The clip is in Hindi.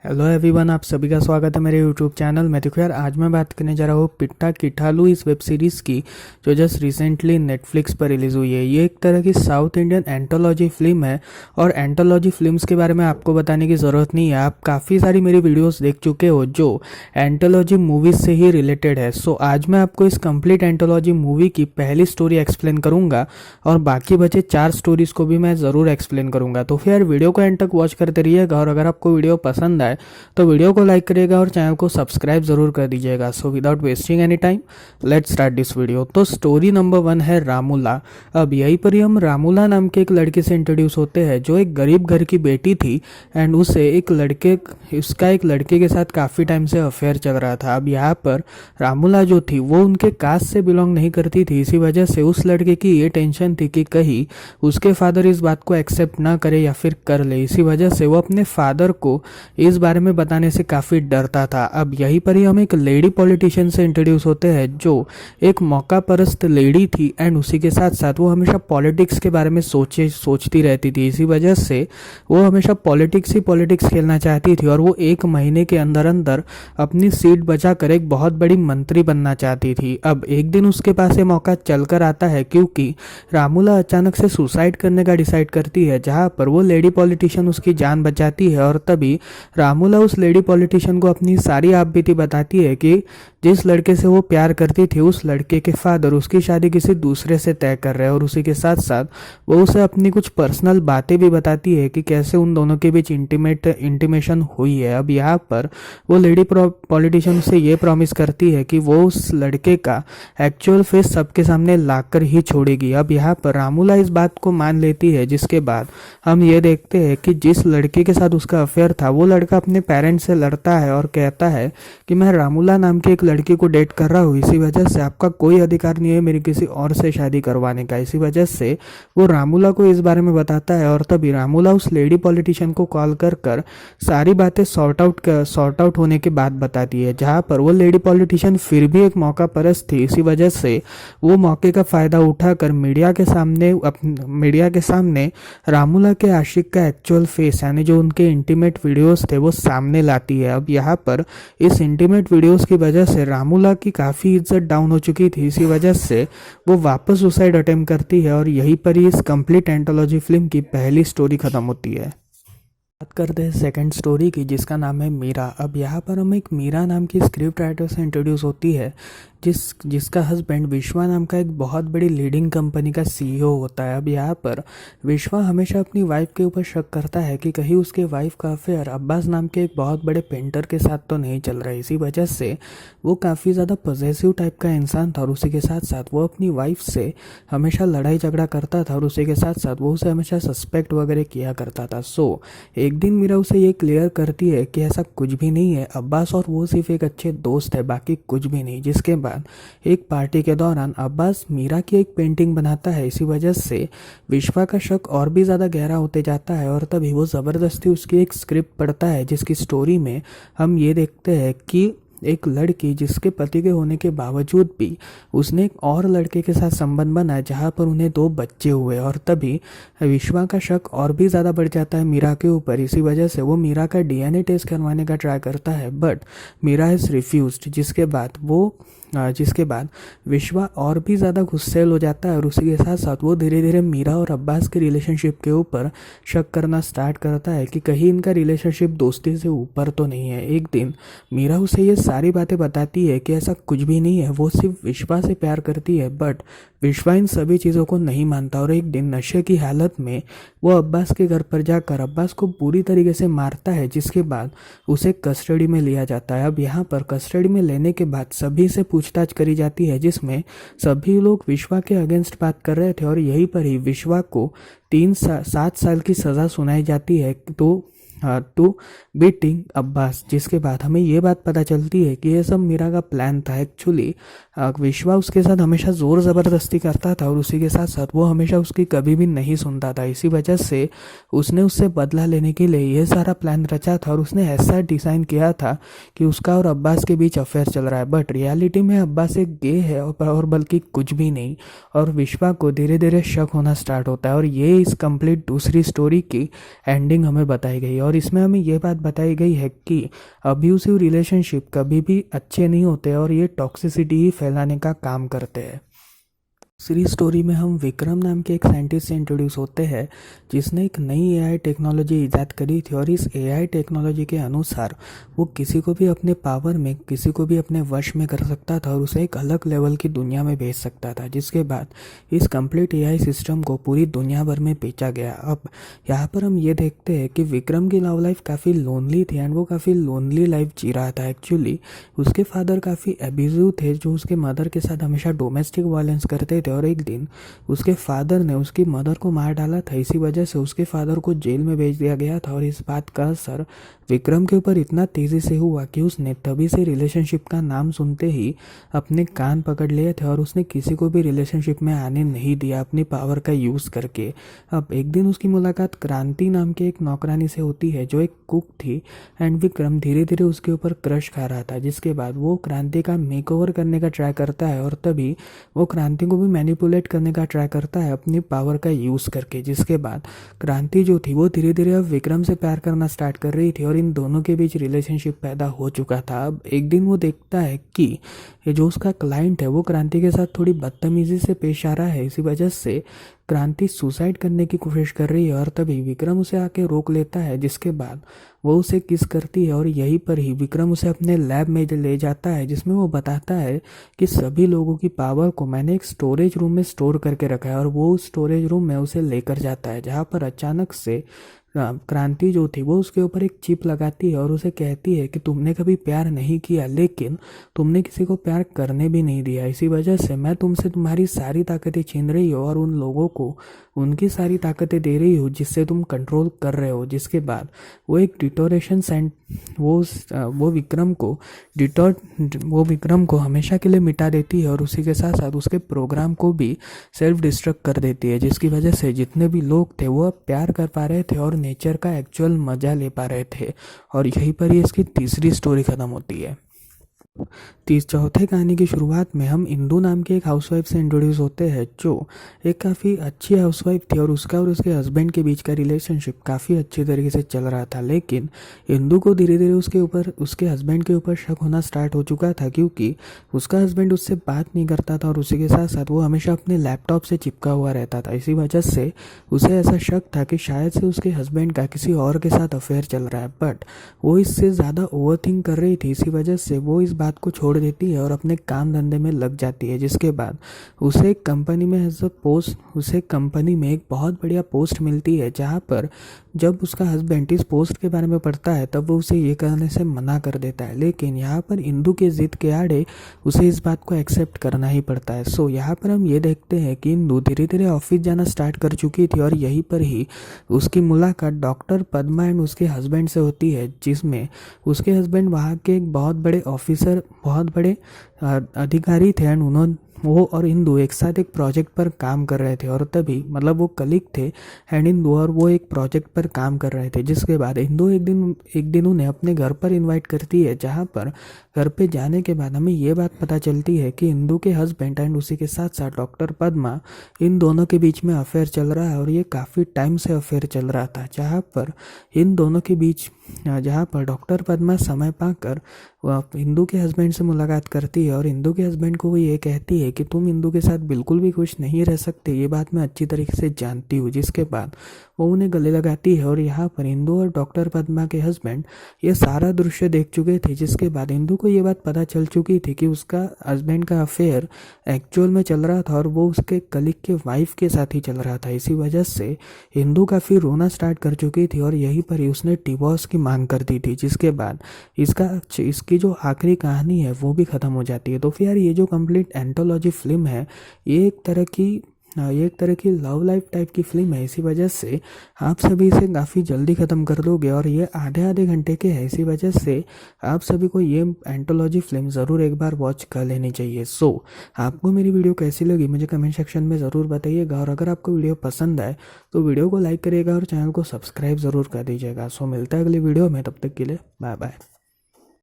हेलो एवरीवन, आप सभी का स्वागत है मेरे यूट्यूब चैनल में। देखो यार, आज मैं बात करने जा रहा हूँ पिट्टा किठालू इस वेब सीरीज़ की, जो जस्ट रिसेंटली नेटफ्लिक्स पर रिलीज़ हुई है। ये एक तरह की साउथ इंडियन एंथोलॉजी फिल्म है और एंथोलॉजी फिल्म्स के बारे में आपको बताने की ज़रूरत नहीं है। आप काफ़ी सारी मेरी वीडियोज़ देख चुके हो जो एंथोलॉजी मूवीज़ से ही रिलेटेड है। सो आज मैं आपको इस कंप्लीट एंथोलॉजी मूवी की पहली स्टोरी एक्सप्लेन करूँगा और बाकी बचे 4 स्टोरीज़ को भी मैं ज़रूर एक्सप्लेन करूँगा। तो फिर वीडियो को एंड तक वॉच करते रहिएगा और अगर आपको वीडियो पसंद आए तो वीडियो को लाइक करिएगा और चैनल को सब्सक्राइब जरूर कर दीजिएगा। So without wasting any time let's start this video. तो स्टोरी नंबर 1 है रामूला। अब यहीं पर ही हम रामूला नाम के एक लड़के से इंट्रोड्यूस होते हैं जो एक गरीब घर की बेटी थी एंड उसे उसका एक लड़के के साथ काफ़ी टाइम से अफेयर चल रहा था। अब यहाँ पर रामूला जो थी वो उनके कास्ट से बिलोंग नहीं करती थी। इसी वजह से उस लड़के की ये टेंशन थी कि कहीं उसके फादर इस बात को एक्सेप्ट ना करे या फिर कर ले। इसी वजह से वो अपने फादर को इस बारे में बताने से काफ़ी डरता था। अब यहीं पर ही हम एक लेडी पॉलिटिशियन से इंट्रोड्यूस होते हैं जो एक मौका परस्त लेडी थी एंड उसी के साथ साथ वो हमेशा पॉलिटिक्स के बारे में सोचती रहती थी। इसी वजह से वो हमेशा पॉलिटिक्स खेलना चाहती थी और वो 1 महीने के अंदर अंदर अपनी सीट बचाकर एक बहुत बड़ी मंत्री बनना चाहती थी। अब एक दिन उसके पास ये मौका चलकर आता है क्योंकि रामूला अचानक से सुसाइड करने का डिसाइड करती है, जहाँ पर वो लेडी पॉलिटिशियन उसकी जान बचाती है और तभी रामूला उस लेडी पॉलिटिशियन को अपनी सारी आपबीती बताती है कि जिस लड़के से वो प्यार करती थी उस लड़के के फादर उसकी शादी किसी दूसरे से तय कर रहे हैं और उसी के साथ साथ वो उसे अपनी कुछ पर्सनल बातें भी बताती है कि कैसे उन दोनों के बीच इंटीमेशन हुई है। अब यहाँ पर वो लेडी पॉलिटिशियन से ये प्रॉमिस करती है कि वो उस लड़के का एक्चुअल फेस सबके सामने लाकर ही छोड़ेगी। अब यहाँ पर रामूला इस बात को मान लेती है, जिसके बाद हम ये देखते हैं कि जिस लड़के के साथ उसका अफेयर था वो लड़का अपने पेरेंट्स से लड़ता है और कहता है कि मैं रामूला नाम के एक लड़की को डेट कर रहा हूँ, इसी वजह से आपका कोई अधिकार नहीं है मेरी किसी और से शादी करवाने का। इसी वजह से वो रामूला को इस बारे में बताता है और तभी रामूला उस लेडी पॉलिटिशियन को कॉल कर सारी बातें सॉर्ट आउट होने के बाद बताती है, जहाँ पर वो लेडी पॉलिटिशियन फिर भी एक मौका परस्त थी। इसी वजह से वो मौके का फ़ायदा उठाकर मीडिया के सामने रामूला के आशिक का एक्चुअल फेस यानी जो उनके इंटीमेट वीडियोस थे वो सामने लाती है। अब यहाँ पर इस इंटीमेट वीडियोस की वजह से रामूला की काफ़ी इज्जत डाउन हो चुकी थी। इसी वजह से वो वापस सुसाइड अटेम्प्ट करती है और यहीं पर ही इस कंप्लीट एंथोलॉजी फिल्म की पहली स्टोरी खत्म होती है। बात करते हैं सेकंड स्टोरी की, जिसका नाम है मीरा। अब यहाँ पर हम एक मीरा नाम की स्क्रिप्ट राइटर से इंट्रोड्यूस होती है जिसका हस्बैंड विश्वा नाम का एक बहुत बड़ी लीडिंग कंपनी का सीईओ होता है। अब यहाँ पर विश्वा हमेशा अपनी वाइफ के ऊपर शक करता है कि कहीं उसके वाइफ का अफेयर अब्बास नाम के एक बहुत बड़े पेंटर के साथ तो नहीं चल रहा है। इसी वजह से वो काफ़ी ज़्यादा पॉजेसिव टाइप का इंसान था और उसी के साथ साथ वो अपनी वाइफ से हमेशा लड़ाई झगड़ा करता था और उसी के साथ साथ वो उसे हमेशा सस्पेक्ट वगैरह किया करता था। सो एक दिन मीरा उसे ये क्लियर करती है कि ऐसा कुछ भी नहीं है, अब्बास और वो सिर्फ एक अच्छे दोस्त है, बाकी कुछ भी नहीं। जिसके बाद एक पार्टी के दौरान अब्बास मीरा की एक पेंटिंग बनाता है। इसी वजह से विश्वा का शक और भी ज़्यादा गहरा होते जाता है और तभी वो ज़बरदस्ती उसकी एक स्क्रिप्ट पढ़ता है, जिसकी स्टोरी में हम ये देखते हैं कि एक लड़की जिसके पति के होने के बावजूद भी उसने एक और लड़के के साथ संबंध बनाया, जहाँ पर उन्हें 2 बच्चे हुए और तभी विश्वा का शक और भी ज़्यादा बढ़ जाता है मीरा के ऊपर। इसी वजह से वो मीरा का डीएनए टेस्ट करवाने का ट्राई करता है बट मीरा इज़ रिफ्यूज्ड, जिसके बाद विश्वा और भी ज़्यादा गुस्सैल हो जाता है और उसी के साथ साथ वो धीरे धीरे मीरा और अब्बास के रिलेशनशिप के ऊपर शक करना स्टार्ट करता है कि कहीं इनका रिलेशनशिप दोस्ती से ऊपर तो नहीं है। एक दिन मीरा उसे ये सारी बातें बताती है कि ऐसा कुछ भी नहीं है, वो सिर्फ विश्वा से प्यार करती है बट विश्वा इन सभी चीज़ों को नहीं मानता और एक दिन नशे की हालत में वो अब्बास के घर पर जाकर अब्बास को पूरी तरीके से मारता है, जिसके बाद उसे कस्टडी में लिया जाता है। अब यहाँ पर कस्टडी में लेने के बाद सभी से पूछताछ करी जाती है, जिसमें सभी लोग विश्वा के अगेंस्ट बात कर रहे थे और यहीं पर ही विश्वा को 7 साल की सज़ा सुनाई जाती है टू बीटिंग अब्बास। जिसके बाद हमें ये बात पता चलती है कि ये सब मीरा का प्लान था। एक्चुअली विश्वा उसके साथ हमेशा ज़ोर ज़बरदस्ती करता था और उसी के साथ साथ वो हमेशा उसकी कभी भी नहीं सुनता था। इसी वजह से उसने उससे बदला लेने के लिए ये सारा प्लान रचा था और उसने ऐसा डिज़ाइन किया था कि उसका और अब्बास के बीच अफेयर चल रहा है बट रियलिटी में अब्बास एक गे है और बल्कि कुछ भी नहीं। और विश्वा को धीरे धीरे शक होना स्टार्ट होता है और ये इस कंप्लीट दूसरी स्टोरी की एंडिंग हमें बताई गई। और इसमें हमें ये बात बताई गई है कि अब्यूसिव रिलेशनशिप कभी भी अच्छे नहीं होते और ये टॉक्सिसिटी ही फैलाने का काम करते हैं। दूसरी स्टोरी में हम विक्रम नाम के एक साइंटिस्ट से इंट्रोड्यूस होते हैं जिसने एक नई एआई टेक्नोलॉजी ईजाद करी थी और इस एआई टेक्नोलॉजी के अनुसार वो किसी को भी अपने पावर में, किसी को भी अपने वश में कर सकता था और उसे एक अलग लेवल की दुनिया में भेज सकता था, जिसके बाद इस कंप्लीट एआई सिस्टम को पूरी दुनिया भर में बेचा गया। अब यहाँ पर हम ये देखते हैं कि विक्रम की लव लाइफ काफ़ी लोनली थी एंड वो काफ़ी लोनली लाइफ जी रहा था। एक्चुअली उसके फादर काफ़ी एब्यूजिव थे जो उसके मदर के साथ हमेशा डोमेस्टिक वायलेंस करते थे और एक दिन उसके फादर ने उसकी मदर को मार डाला था। इसी वजह से उसके फादर को जेल में भेज दिया गया था और इस बात का असर विक्रम के ऊपर इतना तेजी से हुआ कि उसने तभी से रिलेशनशिप का नाम सुनते ही अपने कान पकड़ लिए थे और उसने किसी को भी रिलेशनशिप में आने नहीं दिया अपनी पावर का यूज़ करके। अब एक दिन उसकी मुलाकात क्रांति नाम के एक नौकरानी से होती है जो एक कुक थी एंड विक्रम धीरे धीरे उसके ऊपर क्रश खा रहा था, जिसके बाद वो क्रांति का मेकओवर करने का ट्राई करता है और तभी वो क्रांति को भी मैनिपुलेट करने का ट्राई करता है अपनी पावर का यूज़ करके। जिसके बाद क्रांति जो थी वो धीरे धीरे अब विक्रम से प्यार करना स्टार्ट कर रही थी और इन दोनों के बीच रिलेशनशिप पैदा हो चुका था। अब एक दिन वो देखता है कि ये जो उसका क्लाइंट है वो क्रांति के साथ थोड़ी बदतमीजी से पेश आ रहा है। इसी वजह से क्रांति सुसाइड करने की कोशिश कर रही है और तभी विक्रम उसे आके रोक लेता है, जिसके बाद वो उसे किस करती है और यहीं पर ही विक्रम उसे अपने लैब में ले जाता है जिसमें वो बताता है कि सभी लोगों की पावर को मैंने एक स्टोरेज रूम में स्टोर करके रखा है और वो स्टोरेज रूम में उसे लेकर जाता है, जहाँ पर अचानक से क्रांति जो थी वो उसके ऊपर एक चिप लगाती है और उसे कहती है कि तुमने कभी प्यार नहीं किया लेकिन तुमने किसी को प्यार करने भी नहीं दिया, इसी वजह से मैं तुमसे तुम्हारी सारी ताकतें छीन रही हूँ और उन लोगों को उनकी सारी ताकतें दे रही हूँ जिससे तुम कंट्रोल कर रहे हो। जिसके बाद वो एक डिटोरेशन सेंट वो विक्रम को हमेशा के लिए मिटा देती है और उसी के साथ साथ उसके प्रोग्राम को भी सेल्फ डिस्ट्रक्ट कर देती है, जिसकी वजह से जितने भी लोग थे वो अब प्यार कर पा रहे थे और नेचर का एक्चुअल मजा ले पा रहे थे। और यहीं पर ही इसकी तीसरी स्टोरी खत्म होती है। चौथे कहानी की शुरुआत में हम इंदू नाम की एक हाउसवाइफ से इंट्रोड्यूस होते हैं जो एक काफ़ी अच्छी हाउसवाइफ थी और उसका और उसके हस्बैंड के बीच का रिलेशनशिप काफ़ी अच्छी तरीके से चल रहा था। लेकिन इंदू को धीरे धीरे उसके हस्बैंड के ऊपर शक होना स्टार्ट हो चुका था क्योंकि उसका हस्बैंड उससे बात नहीं करता था और उसी के साथ साथ वो हमेशा अपने लैपटॉप से चिपका हुआ रहता था। इसी वजह से उसे ऐसा शक था कि शायद से उसके हस्बैंड का किसी और के साथ अफेयर चल रहा है, बट वो इससे ज़्यादा ओवरथिंक कर रही थी। इसी वजह से वो इस बात को छोड़ देती है और अपने काम धंधे में लग जाती है। जिसके बाद उसे एक कंपनी में एक बहुत बढ़िया पोस्ट मिलती है, जहाँ पर जब उसका हस्बैंड इस पोस्ट के बारे में पढ़ता है तब वो उसे ये करने से मना कर देता है, लेकिन यहाँ पर इंदू के जिद के आड़े उसे इस बात को एक्सेप्ट करना ही पड़ता है। सो यहाँ पर हम ये देखते हैं कि इंदू धीरे धीरे ऑफिस जाना स्टार्ट कर चुकी थी और यहीं पर ही उसकी मुलाकात डॉक्टर पद्मा एंड उसके हस्बैंड से होती है, जिसमें उसके हस्बैंड वहाँ के एक बहुत बड़े अधिकारी थे एंड वो और इंदू एक साथ एक प्रोजेक्ट पर काम कर रहे थे और तभी मतलब वो कलीग थे एंड इंदू और वो एक प्रोजेक्ट पर काम कर रहे थे। जिसके बाद इंदू एक दिन उन्हें अपने घर पर इनवाइट करती है, जहाँ पर घर पे जाने के बाद हमें ये बात पता चलती है कि इंदू के हस्बैंड एंड उसी के साथ साथ डॉक्टर पद्मा, इन दोनों के बीच में अफेयर चल रहा है और ये काफ़ी टाइम से अफेयर चल रहा था। जहाँ पर डॉक्टर पद्मा समय पाकर इंदू के हस्बैंड से मुलाकात करती है और इंदू के हस्बैंड को वो ये कहती है कि तुम इंदू के साथ बिल्कुल भी खुश नहीं रह सकते, ये बात मैं अच्छी तरीके से जानती हूँ। जिसके बाद वो उन्हें गले लगाती है और यहाँ पर इंदू और डॉक्टर पद्मा के हस्बैंड ये सारा दृश्य देख चुके थे। जिसके बाद इंदू को ये बात पता चल चुकी थी कि उसका हस्बैंड का अफेयर एक्चुअल में चल रहा था और वो उसके कलीग के वाइफ के साथ ही चल रहा था। इसी वजह से इंदू काफ़ी रोना स्टार्ट कर चुकी थी और यहीं पर ही उसने डिवोर्स की मांग कर दी थी। जिसके बाद इसकी जो आखिरी कहानी है वो भी ख़त्म हो जाती है। तो फिर यार ये जो कंप्लीट एंथोलॉजी फिल्म है ये एक तरह की लव लाइफ टाइप की फिल्म है। इसी वजह से आप सभी इसे काफ़ी जल्दी ख़त्म कर दोगे और ये आधे घंटे के है। इसी वजह से आप सभी को ये एंथोलॉजी फिल्म ज़रूर एक बार वॉच कर लेनी चाहिए। सो आपको मेरी वीडियो कैसी लगी मुझे कमेंट सेक्शन में ज़रूर बताइएगा और अगर आपको वीडियो पसंद आए तो वीडियो को लाइक करिएगा और चैनल को सब्सक्राइब ज़रूर कर दीजिएगा। सो मिलता है अगली वीडियो में, तब तक के लिए बाय बाय।